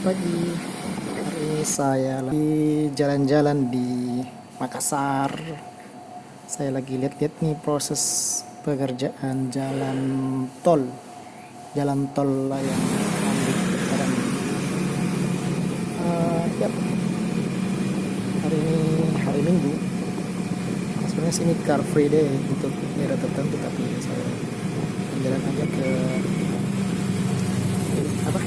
pagi. Hari ini saya lagi jalan-jalan di Makassar. Saya lagi lihat-lihat nih proses pekerjaan tol. Jalan tol layang Ambik sekarang. Yap. Hari ini hari Minggu. Sebenarnya sini car free day untuk daerah tertentu, tapi saya jalan aja ke ini apa?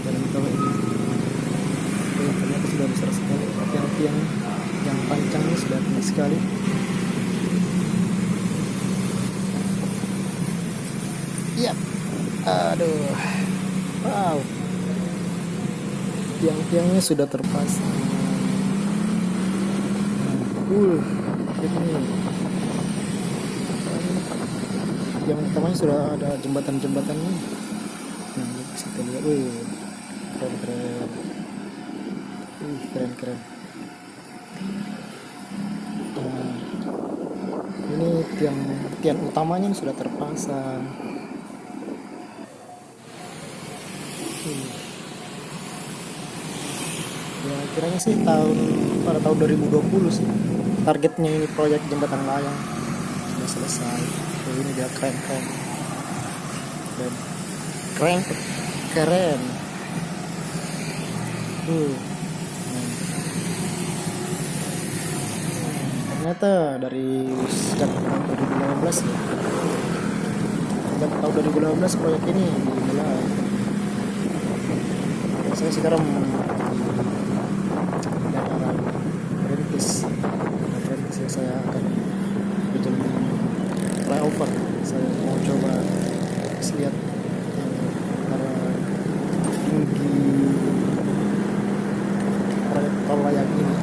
Jalan tol ini. Ternyata sudah besar sekali, tiang-tiang yang panjang ini sudah tinggi sekali. Yap. Aduh, wow, tiang-tiangnya sudah terpasang. Ini yang utamanya sudah ada jembatan-jembatannya. Nah, bisa kita lihat, keren. Nah, ini tiang utamanya sudah terpasang. Ya kiranya sih pada tahun 2020 sih targetnya ini proyek jembatan layang sudah selesai. Ini dia keren. Ternyata dari sejak tahun 2015 ya, sejak tahun 2015 proyek ini dimulai. Saya sekarang daerah Perintis ya, saya akan bikin flyover. Saya mau coba lihat para tinggi proyek tol layang ini.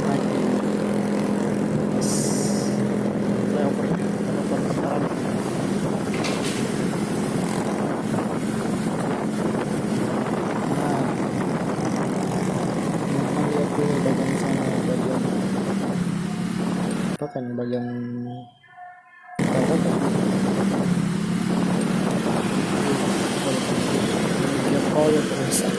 Naik di atas flyover Antaran. Bagian sana, bagian bawah kan dia proyek rusak.